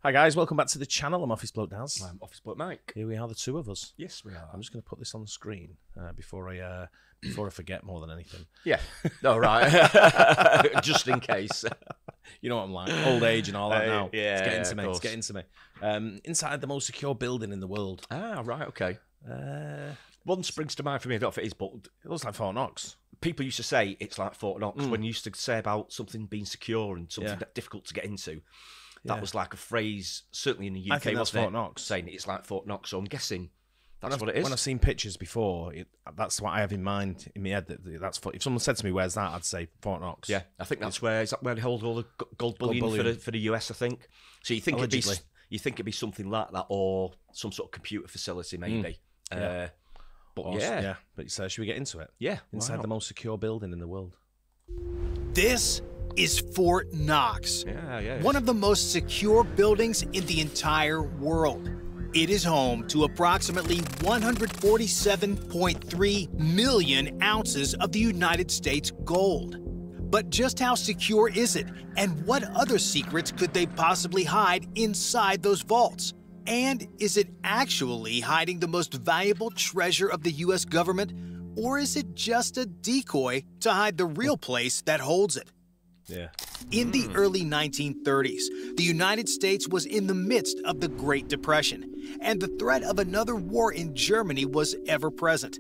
Hi guys, welcome back to the channel. I'm Office Bloke Daz. I'm Office Bloke Mike. Here we are, the two of us. Yes, we are. I'm just going to put this on the screen before I forget more than anything. Yeah. All right. Just in case. You know what I'm like, old age and all that now. Yeah, it's getting to me. Inside the most secure building in the world. Ah, right. Okay. One springs to mind for me. I don't know if it is, but It looks like Fort Knox. people used to say it's like Fort Knox when you used to say about something being secure and something difficult to get into. That was like a phrase, certainly in the UK, I think that's wasn't Fort it? Knox. Saying it's like Fort Knox. So I'm guessing that's what it is. When I've seen pictures before, that's what I have in mind in my head. That's if someone said to me, "Where's that?" I'd say Fort Knox. Yeah, I think that's where they hold all the gold bullion, for the US. I think. So you think it'd be something like that, or some sort of computer facility, maybe. Yeah. But Awesome. yeah. But should we get into it? Yeah. Inside the most secure building in the world. This is Fort Knox, Yeah. one of the most secure buildings in the entire world. It is home to approximately 147.3 million ounces of the United States gold. But just how secure is it, and what other secrets could they possibly hide inside those vaults? And is it actually hiding the most valuable treasure of the U.S. government, or is it just a decoy to hide the real place that holds it? Yeah. In the early 1930s, the United States was in the midst of the Great Depression, and the threat of another war in Germany was ever present.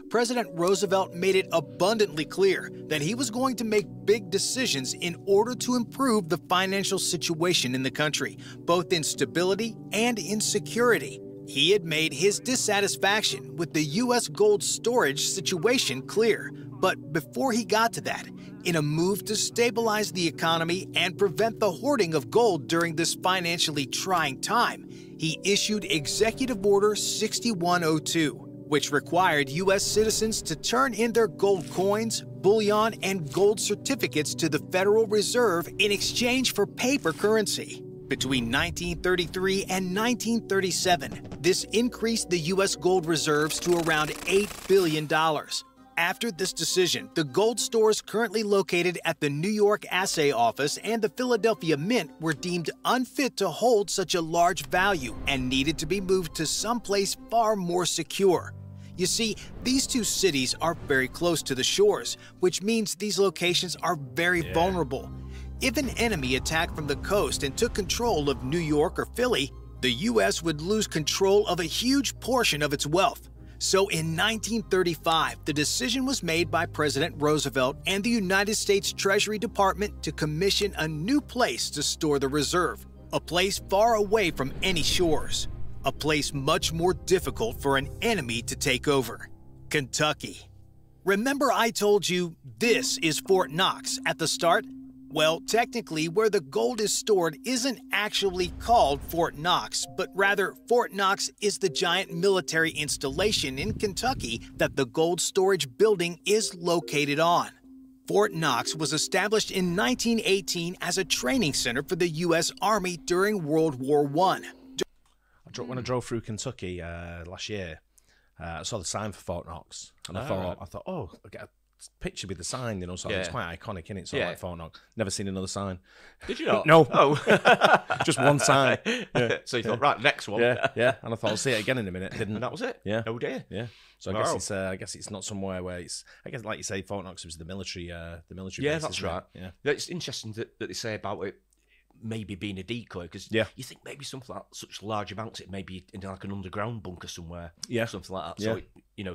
President Roosevelt made it abundantly clear that he was going to make big decisions in order to improve the financial situation in the country, both in stability and in security. He had made his dissatisfaction with the U.S. gold storage situation clear. But before he got to that, in a move to stabilize the economy and prevent the hoarding of gold during this financially trying time, he issued Executive Order 6102, which required U.S. citizens to turn in their gold coins, bullion, and gold certificates to the Federal Reserve in exchange for paper currency. Between 1933 and 1937, this increased the U.S. gold reserves to around $8 billion. After this decision, the gold stores currently located at the New York Assay Office and the Philadelphia Mint were deemed unfit to hold such a large value and needed to be moved to someplace far more secure. You see, these two cities are very close to the shores, which means these locations are very vulnerable. If an enemy attacked from the coast and took control of New York or Philly, the U.S. would lose control of a huge portion of its wealth. So in 1935, the decision was made by President Roosevelt and the United States Treasury Department to commission a new place to store the reserve, a place far away from any shores, a place much more difficult for an enemy to take over: Kentucky. Remember I told you this is Fort Knox at the start? Well, technically, where the gold is stored isn't actually called Fort Knox, but rather Fort Knox is the giant military installation in Kentucky that the gold storage building is located on. Fort Knox was established in 1918 as a training center for the U.S. Army during World War I. When I drove through Kentucky last year, I saw the sign for Fort Knox, and I thought, oh, I'll get a picture with the sign, you know, so it's quite iconic, innit? So like Fort Knox. Never seen another sign. Did you not? No. Oh. Just one sign. Yeah. So you thought, right, next one. Yeah. And I thought I'll see it again in a minute. Didn't. And that was it? Yeah. Oh dear. Yeah. So I guess it's not somewhere where it's. I guess like you say, Fort Knox was the military. Yeah, base, that's right. Yeah. It's interesting that they say about it maybe being a decoy, because you think maybe something like such large amounts, it may be in like an underground bunker somewhere. Yeah. Something like that. So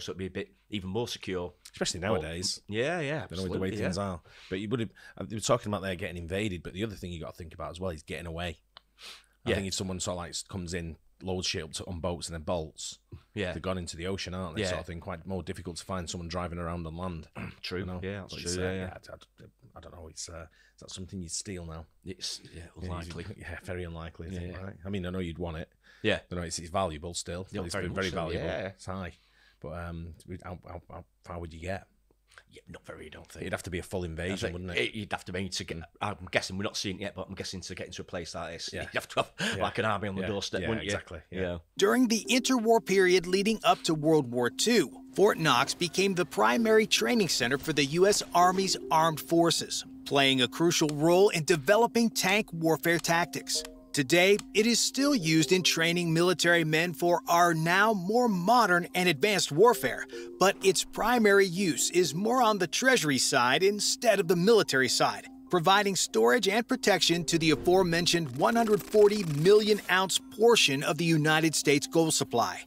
so it'd be a bit even more secure. Especially nowadays. Yeah. I know the way things are. But you would have. They were talking about there getting invaded, but the other thing you got to think about as well is getting away. I think if someone sort of like comes in, loads shit up on boats and then bolts, they've gone into the ocean, aren't they? Sort of thing. Quite more difficult to find someone driving around on land. True. You know? Yeah, that's true. I don't know. Is that something you'd steal now? It's unlikely. Yeah, very unlikely. I think, right? I mean, I know you'd want it. Yeah. I know it's valuable still. It's very, very valuable. Yeah. It's high. But how far would you get? Yeah, not very, I don't think. It'd have to be a full invasion, wouldn't it? You'd have to be to get. I'm guessing we're not seeing it yet, but I'm guessing to get into a place like this, you'd have to have like an army on the doorstep, wouldn't you? Exactly. Yeah. During the interwar period leading up to World War II, Fort Knox became the primary training center for the U.S. Army's armed forces, playing a crucial role in developing tank warfare tactics. Today, it is still used in training military men for our now more modern and advanced warfare, but its primary use is more on the Treasury side instead of the military side, providing storage and protection to the aforementioned 140 million-ounce portion of the United States gold supply.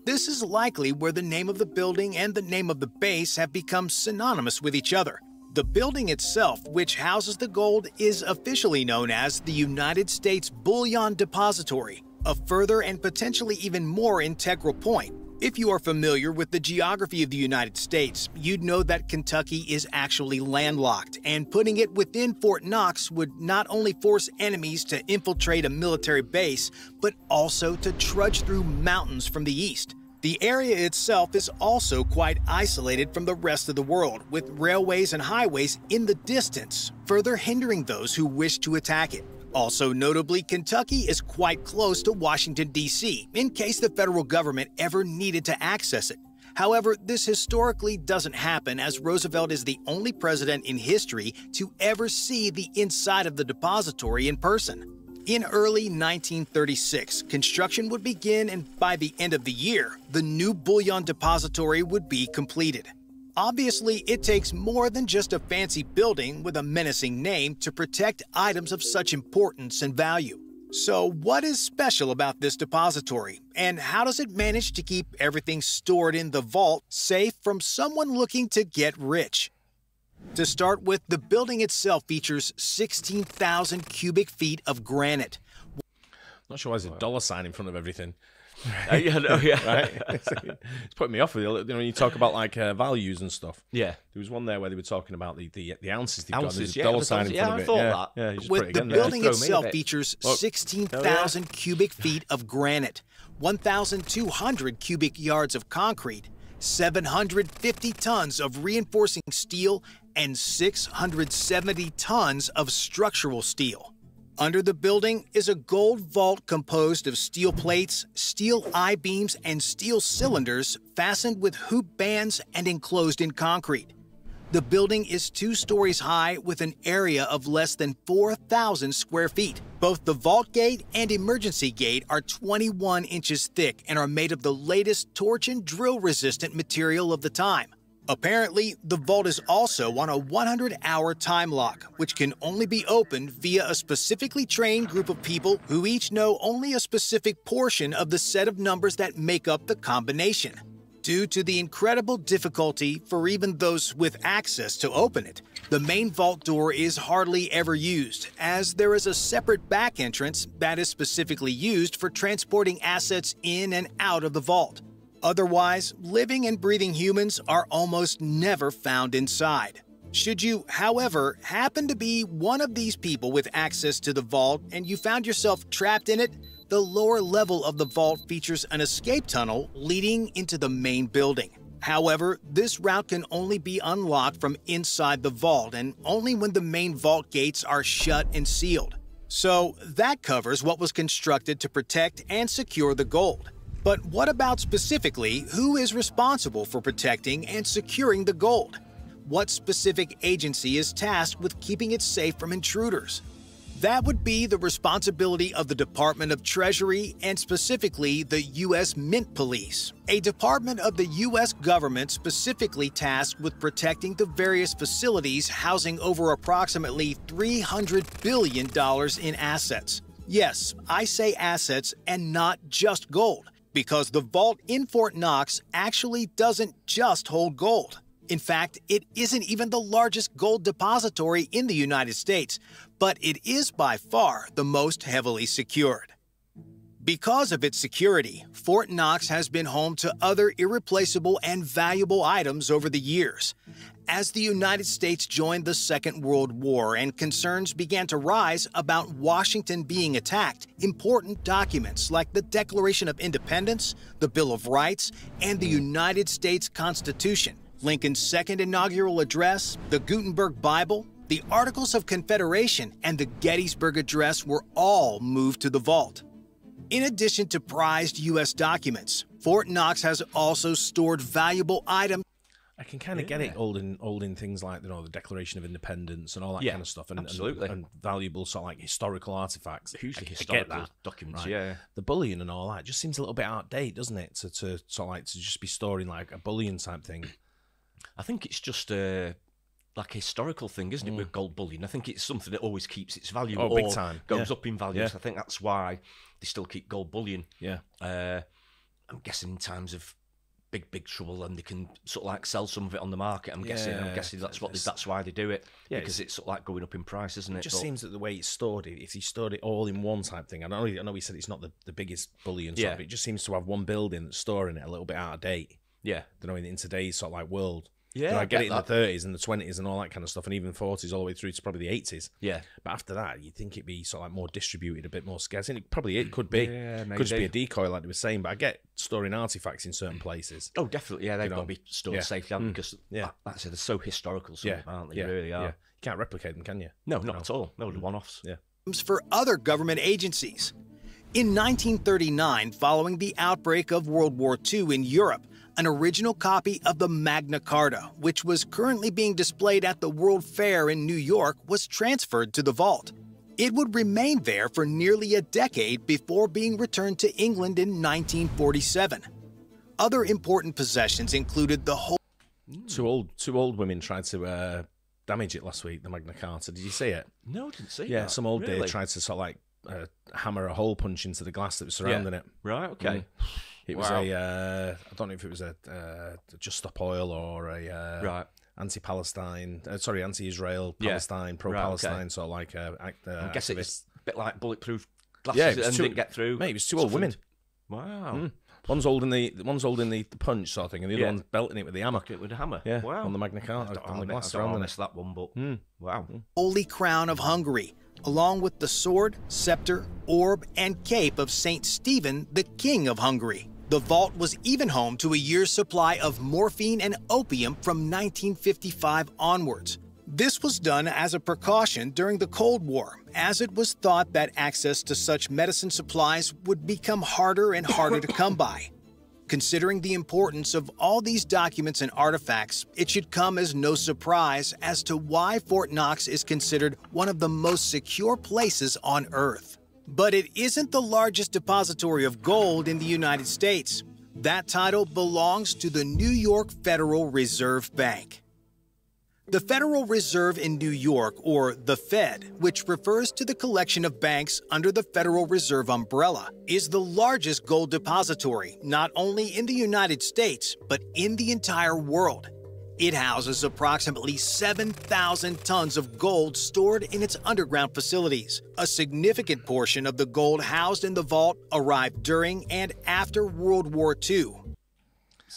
This is likely where the name of the building and the name of the base have become synonymous with each other. The building itself, which houses the gold, is officially known as the United States Bullion Depository, a further and potentially even more integral point. If you are familiar with the geography of the United States, you'd know that Kentucky is actually landlocked, and putting it within Fort Knox would not only force enemies to infiltrate a military base, but also to trudge through mountains from the east. The area itself is also quite isolated from the rest of the world, with railways and highways in the distance, further hindering those who wish to attack it. Also notably, Kentucky is quite close to Washington, D.C., in case the federal government ever needed to access it. However, this historically doesn't happen, as Roosevelt is the only president in history to ever see the inside of the depository in person. In early 1936, construction would begin, and by the end of the year, the new bullion depository would be completed. Obviously, it takes more than just a fancy building with a menacing name to protect items of such importance and value. So what is special about this depository, and how does it manage to keep everything stored in the vault safe from someone looking to get rich? To start with, the building itself features 16,000 cubic feet of granite. Not sure why there's a dollar sign in front of everything. Yeah, no, yeah. Right? It's putting me off with it. When you talk about like values and stuff. Yeah. There was one there where they were talking about the ounces they've got. There's a dollar sign in front of it. I thought that. Yeah, you just With put it the again building there. itself features 16,000 cubic feet of granite, 1,200 cubic yards of concrete, 750 tons of reinforcing steel, and 670 tons of structural steel. Under the building is a gold vault composed of steel plates, steel I-beams, and steel cylinders fastened with hoop bands and enclosed in concrete. The building is 2 stories high with an area of less than 4,000 square feet. Both the vault gate and emergency gate are 21 inches thick and are made of the latest torch and drill resistant material of the time. Apparently, the vault is also on a 100-hour time lock, which can only be opened via a specifically trained group of people who each know only a specific portion of the set of numbers that make up the combination. Due to the incredible difficulty for even those with access to open it, the main vault door is hardly ever used, as there is a separate back entrance that is specifically used for transporting assets in and out of the vault. Otherwise, living and breathing humans are almost never found inside. Should you, however, happen to be one of these people with access to the vault and you found yourself trapped in it, the lower level of the vault features an escape tunnel leading into the main building. However, this route can only be unlocked from inside the vault and only when the main vault gates are shut and sealed. So that covers what was constructed to protect and secure the gold. But what about specifically who is responsible for protecting and securing the gold? What specific agency is tasked with keeping it safe from intruders? That would be the responsibility of the Department of Treasury and specifically the U.S. Mint Police, a department of the U.S. government specifically tasked with protecting the various facilities housing over approximately $300 billion in assets. Yes, I say assets and not just gold, because the vault in Fort Knox actually doesn't just hold gold. In fact, it isn't even the largest gold depository in the United States, but it is by far the most heavily secured. Because of its security, Fort Knox has been home to other irreplaceable and valuable items over the years. As the United States joined the Second World War and concerns began to rise about Washington being attacked, important documents like the Declaration of Independence, the Bill of Rights, and the United States Constitution, Lincoln's second inaugural address, the Gutenberg Bible, the Articles of Confederation, and the Gettysburg Address were all moved to the vault. In addition to prized U.S. documents, Fort Knox has also stored valuable items. I can kind of get it holding things like, you know, the Declaration of Independence and all that kind of stuff, and valuable sort of like historical artifacts, hugely historical documents. Right? Yeah, the bullion and all that just seems a little bit out of date, doesn't it? To sort of like to just be storing like a bullion type thing. I think it's just like a historical thing, isn't it? With gold bullion, I think it's something that always keeps its value. Oh, big time. Goes up in value. So I think that's why they still keep gold bullion. Yeah. I'm guessing in times of big trouble, and they can sort of like sell some of it on the market. I'm guessing that's why they do it. Yeah, because it's sort of like going up in price, isn't it? It just seems that the way it's stored, if you stored it all in one type thing, I know we said it's not the biggest bullion stuff, but it just seems to have one building that's storing it a little bit out of date. Yeah, you know, in today's sort of like world. Yeah, you know, I get it in the 30s and the 20s and all that kind of stuff, and even 40s all the way through to probably the 80s. Yeah, but after that, you'd think it'd be sort of like more distributed, a bit more scarce. And it could be. Yeah, maybe. Could just be a decoy, like they were saying. But I get storing artifacts in certain places. Oh, definitely. Yeah, they've got to be stored safely because, like I said, they're so historical. Aren't they? They really are. Yeah. You can't replicate them, can you? No, not at all. No, the one-offs. Yeah. For other government agencies. In 1939, following the outbreak of World War II in Europe, an original copy of the Magna Carta, which was currently being displayed at the World Fair in New York, was transferred to the vault. It would remain there for nearly a decade before being returned to England in 1947. Other important possessions included the whole... Two old women tried to damage it last week, the Magna Carta. Did you see it? No, I didn't see that. Yeah, some old dude tried to sort of like hammer a hole punch into the glass that was surrounding it. Right, okay. It was I don't know if it was a Just Stop Oil or a anti-Palestine, anti-Israel, Palestine, pro-Palestine, sort of like I guess it's a bit like bulletproof glasses and didn't get through. Mate, it was two old women. Wow. One's holding the punch sort of thing, and the other one's belting it with the hammer. With a hammer. Yeah. Wow. On the Magna Carta, on the glass I around that one, but wow. Holy Crown of Hungary, along with the sword, scepter, orb, and cape of Saint Stephen, the King of Hungary. The vault was even home to a year's supply of morphine and opium from 1955 onwards. This was done as a precaution during the Cold War, as it was thought that access to such medicine supplies would become harder and harder to come by. Considering the importance of all these documents and artifacts, it should come as no surprise as to why Fort Knox is considered one of the most secure places on Earth. But it isn't the largest depository of gold in the United States. That title belongs to the New York Federal Reserve Bank. The Federal Reserve in New York, or the Fed, which refers to the collection of banks under the Federal Reserve umbrella, is the largest gold depository not only in the United States, but in the entire world. It houses approximately 7,000 tons of gold stored in its underground facilities. A significant portion of the gold housed in the vault arrived during and after World War II.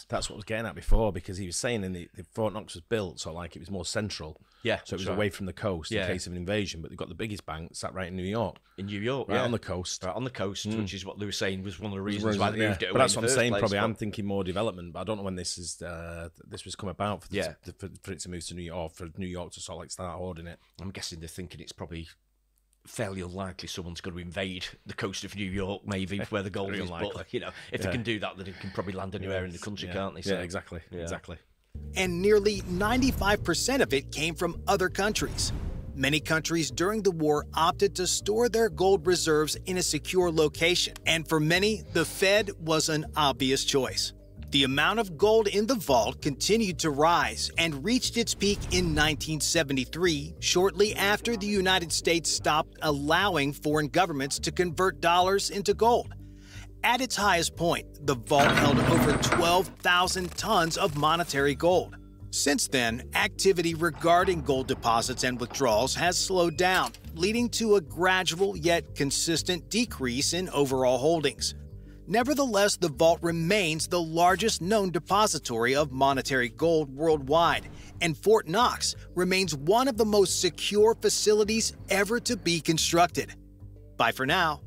That's what I was getting at before, because he was saying in the Fort Knox was built so like it was more central. Yeah, so it was away from the coast in case of an invasion. But they've got the biggest bank sat right in New York. In New York, right on the coast. Right on the coast, which is what they were saying was one of the reasons why they moved it away. But that's what I'm saying. Probably I'm thinking more development, but I don't know when this was come about for it to move to New York, for New York to sort of like start hoarding it. I'm guessing they're thinking it's probably fairly unlikely someone's going to invade the coast of New York, maybe where the gold is. But you know, if they can do that, then they can probably land anywhere in the country, can't they? So, exactly. And nearly 95% of it came from other countries. Many countries during the war opted to store their gold reserves in a secure location, and for many, the Fed was an obvious choice. The amount of gold in the vault continued to rise and reached its peak in 1973, shortly after the United States stopped allowing foreign governments to convert dollars into gold. At its highest point, the vault held over 12,000 tons of monetary gold. Since then, activity regarding gold deposits and withdrawals has slowed down, leading to a gradual yet consistent decrease in overall holdings. Nevertheless, the vault remains the largest known depository of monetary gold worldwide, and Fort Knox remains one of the most secure facilities ever to be constructed. Bye for now.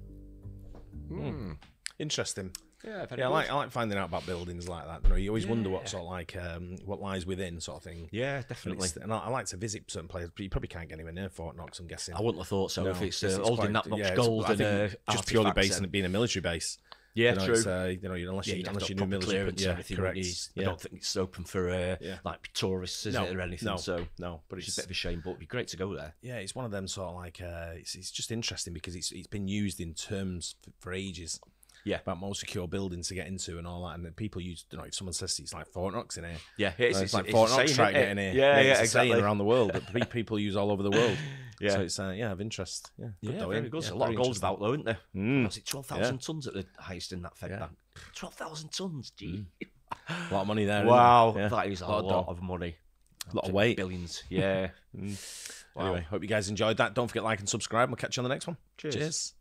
Interesting. Yeah, I like finding out about buildings like that. You know, you always wonder what sort of like what lies within, sort of thing. Yeah, definitely. And I like to visit certain places, but you probably can't get anywhere near Fort Knox, I'm guessing. I wouldn't have thought so if it's holding that much gold. I think just purely based on it being a military base. Yeah, you know, true. Unless you knew clearance and everything. Correct. I don't think it's open for like tourists, is it, or anything? No, but it's a bit of a shame. But it'd be great to go there. Yeah, it's one of them sort of like it's just interesting because it's been used in terms for ages. Yeah, about more secure buildings to get into and all that, and people use, if someone says it's like Fort Knox in here, it's like Fort Knox try to get in here, it's exactly, around the world that people use all over the world. So it's of interest. Very good. A lot of goals about though, isn't there? Was it 12,000 tons at the highest in that Fed bank? 12,000 tons, gee, a lot of money there. Wow, that is a lot of money. A lot of weight, billions. Yeah. Anyway, hope you guys enjoyed that. Don't forget to like and subscribe. We'll catch you on the next one. Cheers.